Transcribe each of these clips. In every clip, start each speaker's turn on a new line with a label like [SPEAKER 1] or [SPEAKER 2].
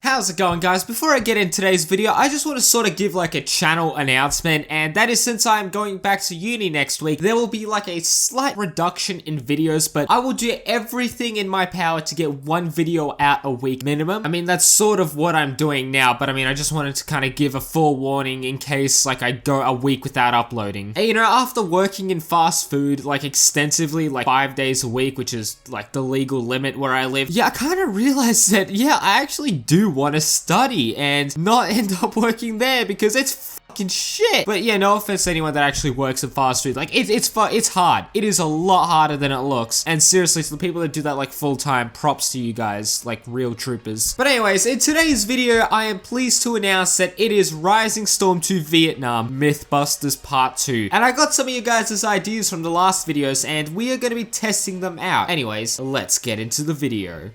[SPEAKER 1] How's it going, guys? Before I get in today's video, I just want to sort of give like a channel announcement, and that is since I'm going back to uni next week, there will be like a slight reduction in videos, but I will do everything in my power to get one video out a week minimum. I mean, that's sort of what I'm doing now, but I mean, I just wanted to kind of give a forewarning in case like I go a week without uploading. And, you know, after working in fast food like extensively, like 5 days a week, which is like the legal limit where I live, yeah, I kind of realized that, yeah, I actually do want to study and not end up working there because it's fucking shit. But yeah, no offense to anyone that actually works in fast food. Like, it's hard. It is a lot harder than it looks. And seriously, to the people that do that like full time, props to you guys, like real troopers. But anyways, in today's video, I am pleased to announce that it is Rising Storm to Vietnam, Mythbusters Part 2. And I got some of you guys' ideas from the last videos, and we are going to be testing them out. Anyways, let's get into the video.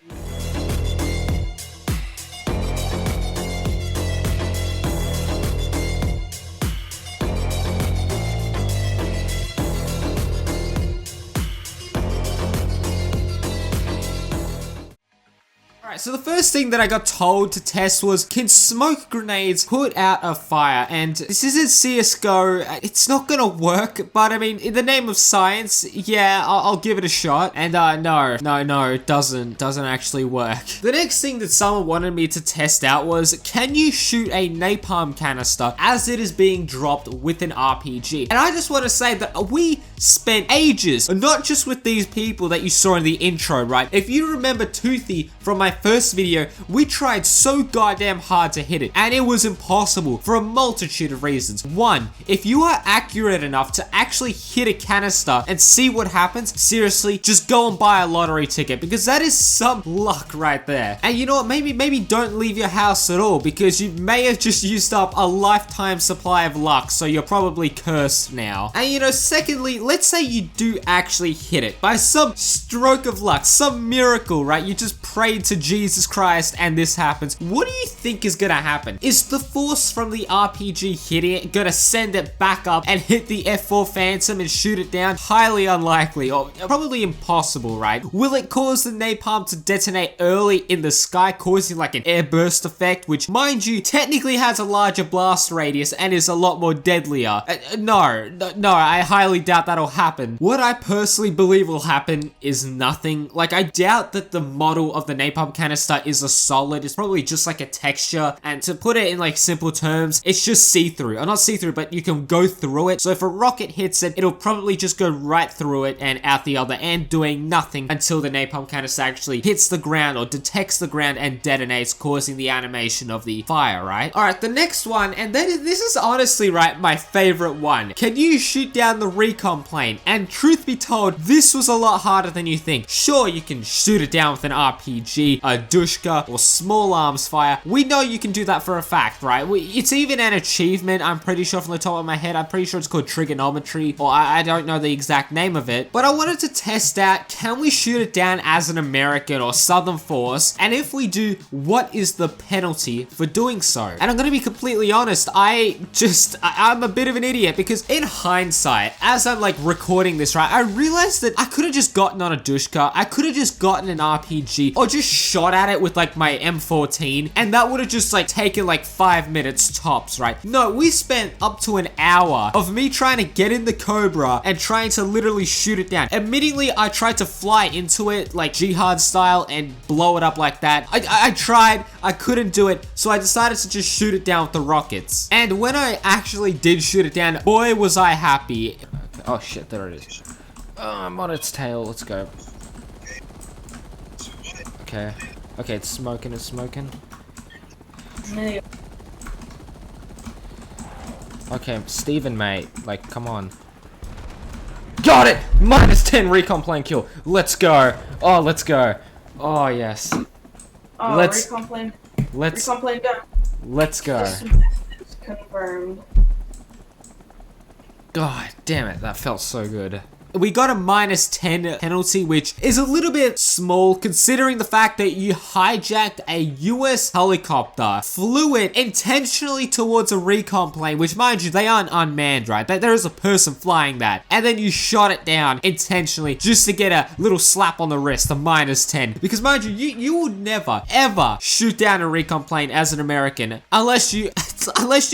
[SPEAKER 1] So the first thing that I got told to test was, can smoke grenades put out a fire? And this isn't CSGO, it's not gonna work, but I mean, in the name of science, yeah, I'll give it a shot. And no, it doesn't actually work. The next thing that someone wanted me to test out was, can you shoot a napalm canister as it is being dropped with an RPG? And I just want to say that we spent ages, not just with these people that you saw in the intro, right? If you remember Toothy from my first video, we tried so goddamn hard to hit it, and it was impossible for a multitude of reasons. One, if you are accurate enough to actually hit a canister and see what happens, seriously, just go and buy a lottery ticket, because that is some luck right there. And you know what, maybe don't leave your house at all, because you may have just used up a lifetime supply of luck, so you're probably cursed now. And you know, secondly, let's say you do actually hit it by some stroke of luck, some miracle, right? You just prayed to Jesus Christ and this happens. What do you think is gonna happen? Is the force from the RPG hitting it gonna send it back up and hit the F4 Phantom and shoot it down? Highly unlikely, or probably impossible, right? Will it cause the napalm to detonate early in the sky, causing like an airburst effect, which, mind you, technically has a larger blast radius and is a lot more deadlier? No, I highly doubt that'll happen. What I personally believe will happen is nothing. Like, I doubt that the model of the napalm canister is a solid. It's probably just like a texture, and to put it in like simple terms, it's just see-through, or not see-through, but you can go through it. So if a rocket hits it, it'll probably just go right through it and out the other end, doing nothing until the napalm canister actually hits the ground or detects the ground and detonates, causing the animation of the fire, right? Alright, the next one, and then this is honestly, right, my favorite one. Can you shoot down the Recon plane? And truth be told, this was a lot harder than you think. Sure, you can shoot it down with an RPG, a Dushka, or small arms fire. We know you can do that for a fact, right? It's even an achievement, I'm pretty sure, from the top of my head. I'm pretty sure it's called trigonometry, or I don't know the exact name of it. But I wanted to test out, can we shoot it down as an American or Southern force? And if we do, what is the penalty for doing so? And I'm gonna be completely honest, I'm a bit of an idiot, because in hindsight, as I'm like recording this, right, I realized that I could have just gotten on a Dushka, I could have just gotten an RPG, or just shot at it with like my M14, and that would have just like taken like 5 minutes tops, right? No, we spent up to an hour of me trying to get in the Cobra and trying to literally shoot it down. Admittingly, I tried to fly into it like jihad style and blow it up like that. I tried, I couldn't do it, so I decided to just shoot it down with the rockets. And when I actually did shoot it down, boy was I happy. Oh shit, there it is. Oh, I'm on its tail, let's go. Okay, it's smoking. Okay, Steven, mate, like, come on. Got it! -10 Recon plane kill. Let's go. Oh, let's go. Oh, yes.
[SPEAKER 2] Oh, Recon plane. Recon plane down.
[SPEAKER 1] Let's go.
[SPEAKER 2] Confirmed.
[SPEAKER 1] God damn it, that felt so good. We got a -10 penalty, which is a little bit small considering the fact that you hijacked a US helicopter, flew it intentionally towards a recon plane, which mind you, they aren't unmanned, right? There is a person flying that, and then you shot it down intentionally just to get a little slap on the wrist, a -10. Because mind you, you would never, ever shoot down a recon plane as an American unless you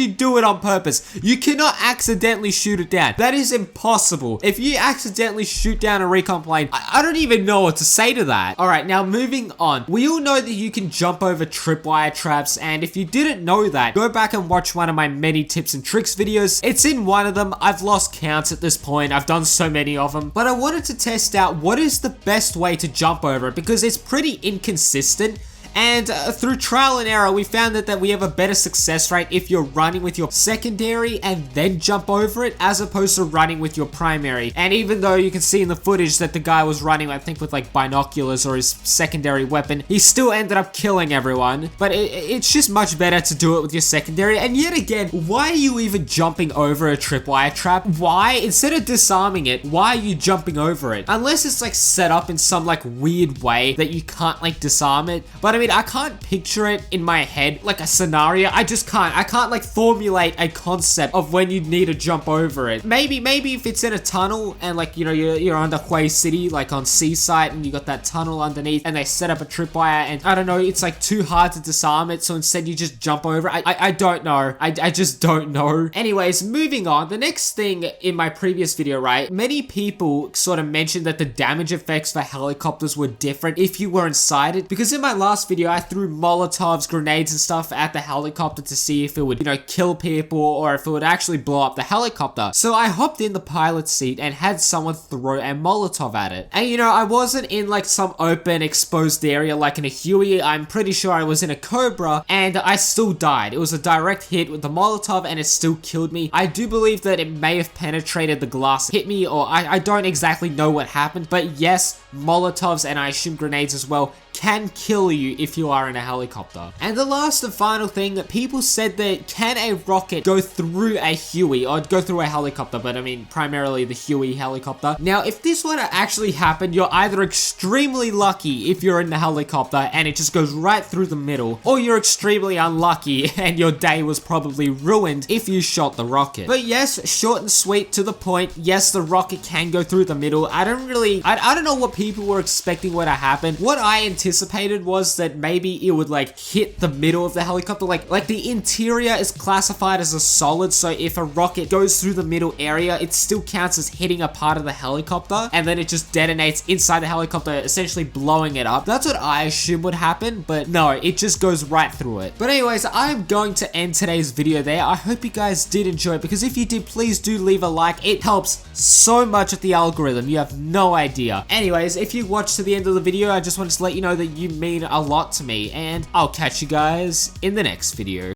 [SPEAKER 1] do it on purpose. You cannot accidentally shoot it down. That is impossible. If you accidentally shoot down a recon plane, I don't even know what to say to that. All right, now moving on. We all know that you can jump over tripwire traps, and if you didn't know that, go back and watch one of my many tips and tricks videos. It's in one of them. I've lost counts at this point. I've done so many of them, but I wanted to test out what is the best way to jump over it because it's pretty inconsistent. And through trial and error, we found that we have a better success rate if you're running with your secondary and then jump over it, as opposed to running with your primary. And even though you can see in the footage that the guy was running, I think with like binoculars or his secondary weapon, he still ended up killing everyone. But it's just much better to do it with your secondary. And yet again, why are you even jumping over a tripwire trap? Why? Instead of disarming it, why are you jumping over it? Unless it's like set up in some like weird way that you can't like disarm it. But I mean, I can't picture it in my head, like a scenario. I just can't. I can't like formulate a concept of when you need to jump over it. Maybe if it's in a tunnel and like, you know, you're under Quay City, like on Seaside, and you got that tunnel underneath and they set up a tripwire and I don't know, it's like too hard to disarm it. So instead you just jump over it. I don't know. I just don't know. Anyways, moving on. The next thing in my previous video, right? Many people sort of mentioned that the damage effects for helicopters were different if you were inside it, because in my last video, I threw Molotovs, grenades and stuff at the helicopter to see if it would, you know, kill people or if it would actually blow up the helicopter. So I hopped in the pilot's seat and had someone throw a Molotov at it. And you know, I wasn't in like some open exposed area like in a Huey. I'm pretty sure I was in a Cobra and I still died. It was a direct hit with the Molotov and it still killed me. I do believe that it may have penetrated the glass, hit me, or I don't exactly know what happened. But yes, Molotovs and I assume grenades as well can kill you if you are in a helicopter. And the last and final thing, that people said that can a rocket go through a Huey or go through a helicopter, but I mean primarily the Huey helicopter. Now if this were to actually happen, you're either extremely lucky if you're in the helicopter and it just goes right through the middle, or you're extremely unlucky and your day was probably ruined if you shot the rocket. But yes, short and sweet, to the point, yes, the rocket can go through the middle. I don't know what people were expecting were to happen. What I anticipated was that maybe it would like hit the middle of the helicopter, like the interior is classified as a solid, so if a rocket goes through the middle area, it still counts as hitting a part of the helicopter, and then it just detonates inside the helicopter, essentially blowing it up. That's what I assume would happen, but no, it just goes right through it. But anyways, I'm going to end today's video there. I hope you guys did enjoy it, because if you did, please do leave a like. It helps so much with the algorithm, you have no idea. Anyways, if you watched to the end of the video, I just wanted to let you know that you mean a lot to me, and I'll catch you guys in the next video.